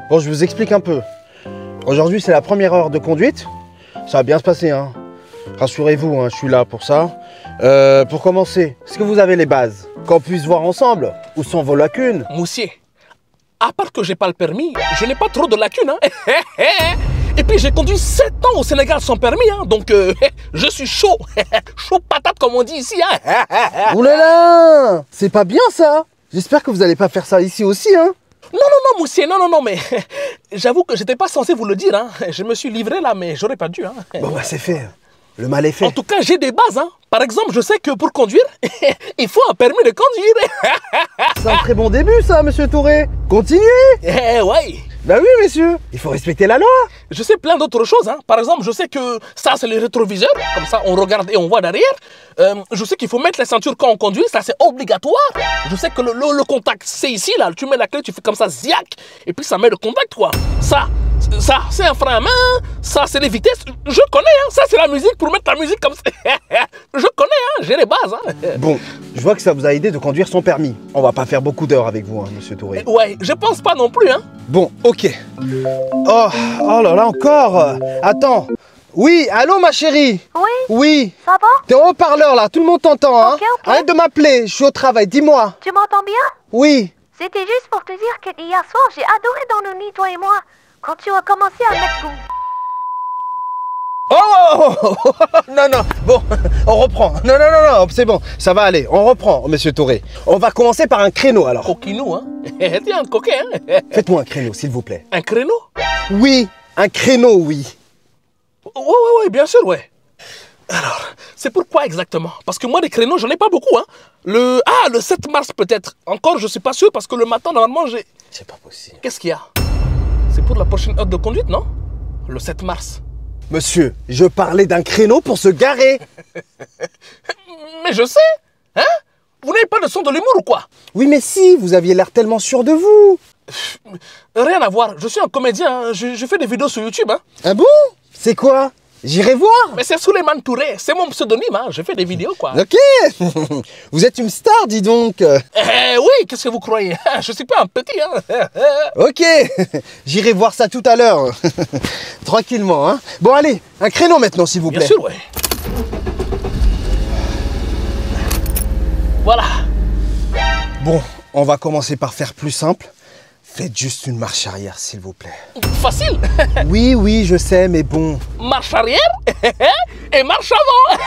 Bon, je vous explique un peu. Aujourd'hui, c'est la première heure de conduite. Ça va bien se passer, hein. Rassurez-vous, hein, je suis là pour ça. Pour commencer, est-ce que vous avez les bases? Qu'on puisse voir ensemble où sont vos lacunes? Monsieur, à part que j'ai pas le permis, je n'ai pas trop de lacunes, hein. Et puis j'ai conduit 7 ans au Sénégal sans permis, hein. Donc je suis chaud. Chaud patate comme on dit ici, hein. Oulala, c'est pas bien ça. J'espère que vous n'allez pas faire ça ici aussi, hein. Non, monsieur, non, mais j'avoue que j'étais pas censé vous le dire, hein. Je me suis livré là, mais j'aurais pas dû, hein. Bon bah c'est fait, le mal est fait. En tout cas, j'ai des bases, hein. Par exemple, je sais que pour conduire, il faut un permis de conduire. C'est un très bon début ça, monsieur Touré. Continuez. Ouais. Bah oui, messieurs, il faut respecter la loi. Je sais plein d'autres choses, hein. Par exemple, je sais que ça, c'est le rétroviseur. Comme ça, on regarde et on voit derrière. Je sais qu'il faut mettre les ceintures quand on conduit. Ça, c'est obligatoire. Je sais que le contact, c'est ici, là. Tu mets la clé, tu fais comme ça, ziac. Et puis, ça met le contact, quoi. Ça c'est un frein à main. Ça, c'est les vitesses. Je connais, hein. Ça, c'est la musique pour mettre la musique comme ça. Je connais, hein. J'ai les bases, hein. Bon, je vois que ça vous a aidé de conduire sans permis. On va pas faire beaucoup d'heures avec vous, hein, monsieur Touré. Ouais, je pense pas non plus, hein. Bon, ok. Oh là là, encore. Attends. Oui, allô ma chérie. Oui, Oui. ça va? T'es en haut-parleur là, tout le monde t'entend, hein. Ok. Arrête de m'appeler, je suis au travail, dis-moi. Tu m'entends bien? Oui. C'était juste pour te dire que hier soir, j'ai adoré dans nos nids, toi et moi. Quand tu as commencé à mettre tout. Non, bon, on reprend. Non, c'est bon, ça va aller, on reprend, monsieur Touré. On va commencer par un créneau alors. Coquinou, hein. T'es un coquin, hein. Faites-moi un créneau, s'il vous plaît. Un créneau? Oui, un créneau, oui. Ouais, bien sûr, ouais. Alors, c'est pourquoi exactement? Parce que moi, des créneaux, j'en ai pas beaucoup, hein. Le 7 mars peut-être. Encore, je suis pas sûr parce que le matin, normalement, j'ai... C'est pas possible. Qu'est-ce qu'il y a? C'est pour la prochaine heure de conduite, non? Le 7 mars. Monsieur, je parlais d'un créneau pour se garer. Mais je sais, hein? Vous n'avez pas de son de l'humour ou quoi? Oui, mais si, vous aviez l'air tellement sûr de vous. Rien à voir, je suis un comédien, hein. Je fais des vidéos sur YouTube, hein. Ah bon? C'est quoi? J'irai voir. Mais c'est Souleymane Touré, c'est mon pseudonyme, hein. Je fais des vidéos, quoi. Ok. Vous êtes une star, dis donc. Oui, qu'est-ce que vous croyez? Je suis pas un petit, hein. Ok. J'irai voir ça tout à l'heure. Tranquillement, hein. Bon, allez, un créneau maintenant, s'il vous plaît. Bien sûr, ouais. Voilà. Bon, on va commencer par faire plus simple. Faites juste une marche arrière, s'il vous plaît. Facile. Oui, je sais, mais bon. Marche arrière et marche avant.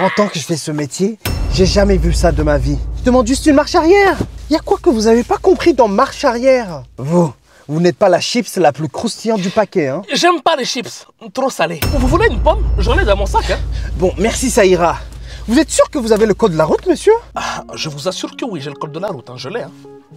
30 ans que je fais ce métier, j'ai jamais vu ça de ma vie. Je demande juste une marche arrière. Y a quoi que vous avez pas compris dans marche arrière? Vous n'êtes pas la chips la plus croustillante du paquet, hein. J'aime pas les chips, trop salés. Vous voulez une pomme? J'en ai dans mon sac, hein. Bon, merci, ça ira. Vous êtes sûr que vous avez le code de la route, monsieur? Je vous assure que oui, j'ai le code de la route, hein. Je l'ai, hein.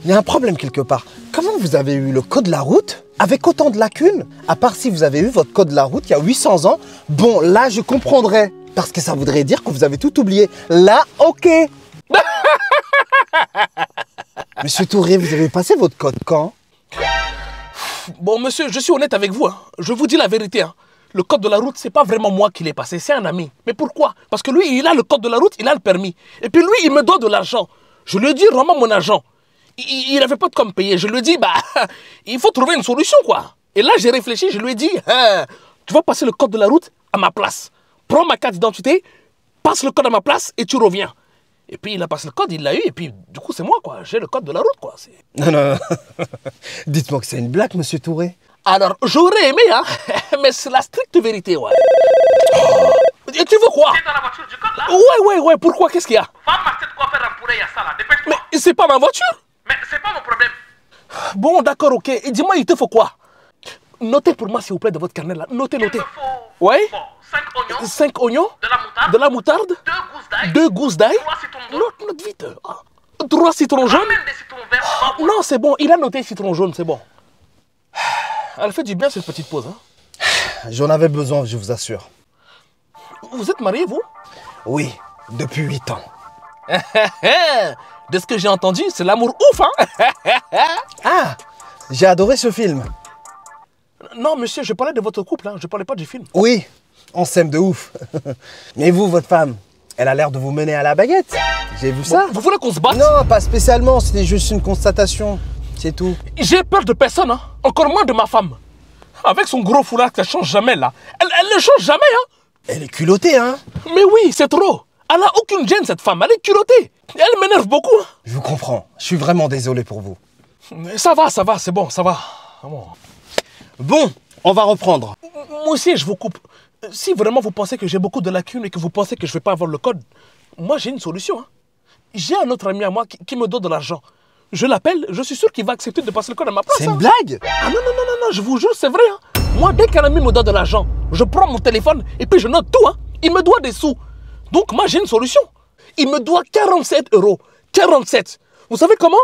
Il y a un problème quelque part. Comment vous avez eu le code de la route avec autant de lacunes? À part si vous avez eu votre code de la route il y a 800 ans. Bon, là, je comprendrais. Parce que ça voudrait dire que vous avez tout oublié. Là, ok. Monsieur Touré, vous avez passé votre code quand? Bon, monsieur, je suis honnête avec vous, hein. Je vous dis la vérité, hein. Le code de la route, c'est pas vraiment moi qui l'ai passé, c'est un ami. Mais pourquoi? Parce que lui, il a le code de la route, il a le permis. Et puis lui, il me doit de l'argent. Je lui ai dit, rends-moi mon argent. Il n'avait pas de quoi me payer. Je lui ai dit, il faut trouver une solution, quoi. Et là, j'ai réfléchi, je lui ai dit, tu vas passer le code de la route à ma place. Prends ma carte d'identité, passe le code à ma place et tu reviens. Et puis, il a passé le code, il l'a eu, et puis, du coup, c'est moi, quoi. J'ai le code de la route, quoi. Non. Dites-moi que c'est une blague, monsieur Touré. Alors, j'aurais aimé, hein, mais c'est la stricte vérité, ouais. Et tu veux quoi? T'es dans la voiture du code, là? Ouais, pourquoi? Qu'est-ce qu'il y a? Va marcher de quoi faire un poulet, il y a ça, là. Dépêche-toi. Mais c'est pas ma voiture. Mais c'est pas mon problème. Bon, d'accord, ok. Et dis-moi, il te faut quoi? Notez pour moi, s'il vous plaît, de votre carnet, là. Notez. Il me faut... Ouais? Bon, 5 oignons. 5 oignons. De la moutarde. De la moutarde. 2 gousses d'ail. 2 gousses d'ail. 3 citrons jaunes. Note vite. 3 citrons jaunes. Même des citrons verts. Non, c'est bon. Il a noté citron jaune, c'est bon. Elle fait du bien, cette petite pause, hein. J'en avais besoin, je vous assure. Vous êtes marié, vous? Oui, depuis 8 ans. De ce que j'ai entendu, c'est l'amour ouf, hein. Ah, j'ai adoré ce film. Non, monsieur, je parlais de votre couple, hein. Je parlais pas du film. Oui, on s'aime de ouf. Mais vous, votre femme, elle a l'air de vous mener à la baguette. J'ai vu ça. Vous voulez qu'on se batte? Non, pas spécialement, c'était juste une constatation. c'est tout. J'ai peur de personne, hein. Encore moins de ma femme. Avec son gros foulard, ça change jamais là. Elle ne change jamais, hein. Elle est culottée, hein. Mais oui, c'est trop. Elle a aucune gêne, cette femme. Elle est culottée. Elle m'énerve beaucoup, hein. Je vous comprends. Je suis vraiment désolé pour vous. Mais ça va, c'est bon, ça va. Bon, on va reprendre. Moi aussi, je vous coupe. Si vraiment vous pensez que j'ai beaucoup de lacunes et que vous pensez que je ne vais pas avoir le code, moi j'ai une solution, hein. J'ai un autre ami à moi qui me donne de l'argent. Je l'appelle, je suis sûr qu'il va accepter de passer le code à ma place. C'est hein. une blague? Ah non, je vous jure, c'est vrai. Hein. Moi, dès qu'un ami me donne de l'argent, je prends mon téléphone et puis je note tout. Hein. Il me doit des sous. Donc moi, j'ai une solution. Il me doit 47 €. 47. Vous savez comment?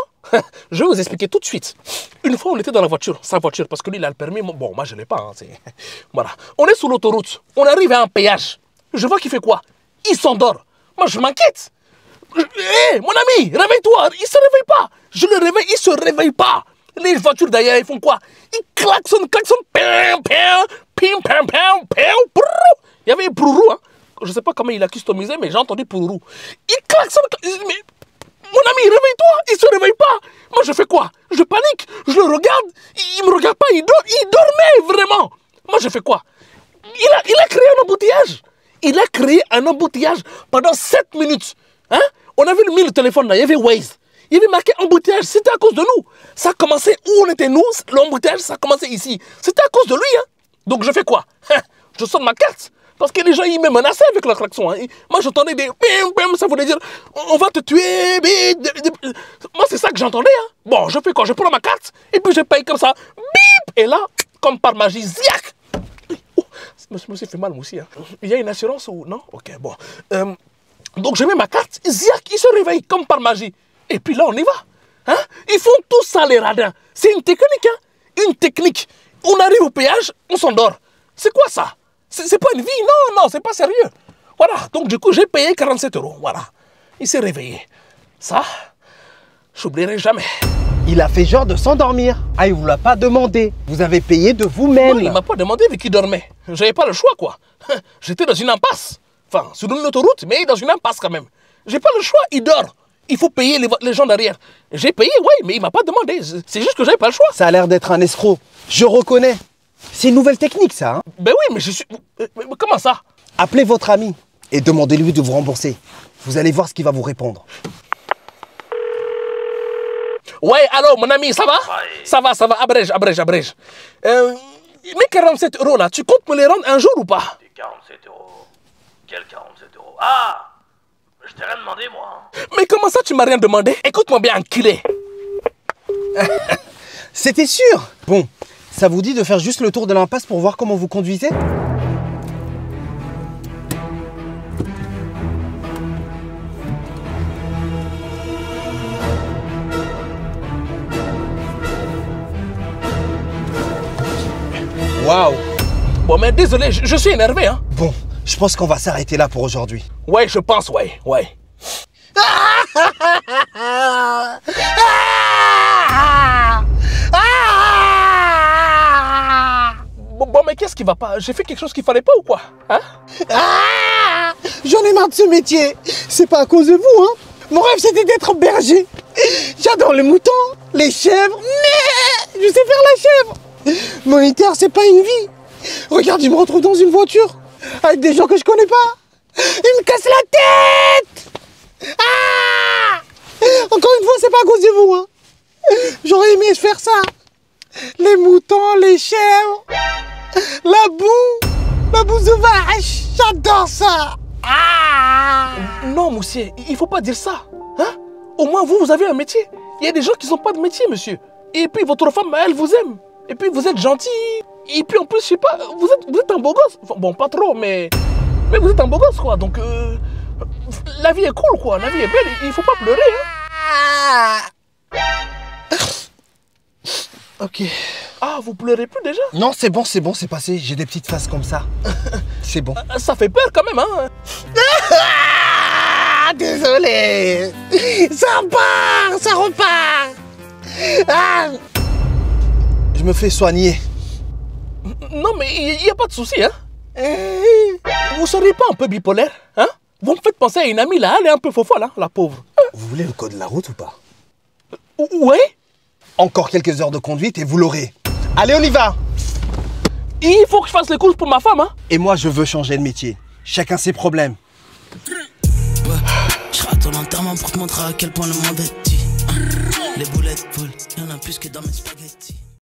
Je vais vous expliquer tout de suite. Une fois, on était dans la voiture, sa voiture, parce que lui, il a le permis. Bon, moi, je ne l'ai pas. Hein, voilà. On est sur l'autoroute. On arrive à un péage. Je vois qu'il fait quoi? Il s'endort. Moi, je m'inquiète. Hé, mon ami, réveille-toi. Il ne se réveille pas. Je le réveille, il ne se réveille pas. Les voitures d'ailleurs, ils font quoi? Ils klaxonnent. Pim, pim, pim, pim, pim. Il y avait Prourou, hein. Je ne sais pas comment il a customisé, mais j'ai entendu Prourou. Il klaxonne. Mais, mon ami, réveille-toi. Il ne se réveille pas. Moi, je fais quoi? Je panique. Je le regarde. Il ne me regarde pas. Il dormait vraiment. Moi, je fais quoi? Il a créé un embouteillage. Il a créé un embouteillage pendant 7 minutes. Hein? On avait mis le téléphone là, il y avait Waze. Il y avait marqué embouteillage, c'était à cause de nous. Ça a commencé où on était nous, l'embouteillage, ça a commencé ici. C'était à cause de lui. Hein? Donc je fais quoi? Je sonne ma carte. Parce que les gens, ils me menaçaient avec leur klaxon. Hein? Moi, j'entendais des bim, bim, ça voulait dire on va te tuer. Moi, c'est ça que j'entendais. Hein? Bon, je fais quoi? Je prends ma carte et puis je paye comme ça. Bip! Et là, comme par magie, ziac! Je me suis fait mal, moi aussi. Hein? Il y a une assurance ou non? Ok, bon. Donc je mets ma carte, ziac, il se réveille comme par magie. Et puis là, on y va. Hein? Ils font tout ça, les radins. C'est une technique, hein? Une technique. On arrive au péage, on s'endort. C'est quoi ça? C'est pas une vie, non, c'est pas sérieux. Voilà, donc du coup, j'ai payé 47 €. Voilà. Il s'est réveillé. Ça, j'oublierai jamais. Il a fait genre de s'endormir. Ah, il vous l'a pas demandé. Vous avez payé de vous-même. Non, il m'a pas demandé avec qui dormait. J'avais pas le choix, quoi. J'étais dans une impasse. Enfin, sur une autoroute, mais dans une impasse quand même. J'ai pas le choix, il dort. Il faut payer les gens derrière. J'ai payé, oui, mais il m'a pas demandé. C'est juste que j'avais pas le choix. Ça a l'air d'être un escroc. Je reconnais. C'est une nouvelle technique, ça. Hein? Ben oui, mais je suis... Mais comment ça? Appelez votre ami et demandez-lui de vous rembourser. Vous allez voir ce qu'il va vous répondre. Ouais, allô, mon ami, ça va? Ouais. Ça va, abrège. Mais 47 € là, tu comptes me les rendre un jour ou pas? 47 €. Quel 47 €? Ah! Je t'ai rien demandé, moi. Mais comment ça, tu m'as rien demandé? Écoute-moi bien, enculé. C'était sûr. Bon, ça vous dit de faire juste le tour de l'impasse pour voir comment vous conduisez? Waouh! Bon, mais désolé, je suis énervé, hein. Bon, je pense qu'on va s'arrêter là pour aujourd'hui. Ouais, je pense, ouais. Bon, mais qu'est-ce qui va pas? J'ai fait quelque chose qu'il fallait pas ou quoi? Hein? J'en ai marre de ce métier. C'est pas à cause de vous, hein. Mon rêve, c'était d'être berger. J'adore les moutons, les chèvres, mais je sais faire la chèvre. Moniteur, c'est pas une vie. Regarde, je me retrouve dans une voiture avec des gens que je connais pas. Ils me cassent la tête. Encore une fois, c'est pas à cause de vous, hein. J'aurais aimé faire ça. Les moutons, les chèvres, la bouse de vache. J'adore ça. Non, monsieur, il faut pas dire ça. Hein? Au moins, vous avez un métier. Il y a des gens qui n'ont pas de métier, monsieur. Et puis, votre femme, elle vous aime. Et puis, vous êtes gentil. Et puis, en plus, je sais pas, vous êtes un beau gosse. Enfin, bon, pas trop, mais vous êtes un beau gosse, quoi. Donc, la vie est cool, quoi. La vie est belle. Il faut pas pleurer, hein. Ok. Ah, vous pleurez plus déjà? Non, c'est bon, c'est passé. J'ai des petites faces comme ça. C'est bon. Ça fait peur quand même, hein. Désolé. Ça repart, ça repart. Je me fais soigner. Non, mais il n'y a pas de souci, hein. Vous seriez pas un peu bipolaire, hein? Vous me faites penser à une amie, là. Elle est un peu fofolle, hein, la pauvre. Vous voulez le code de la route ou pas? Ouais. Encore quelques heures de conduite et vous l'aurez. Allez, on y va! Il faut que je fasse les courses pour ma femme, hein. Et moi, je veux changer de métier. Chacun ses problèmes. Ouais, je rate ton enterrement pour te montrer à quel point le monde est petit. Les boulettes volent, y'en a plus que dans mes spaghettis.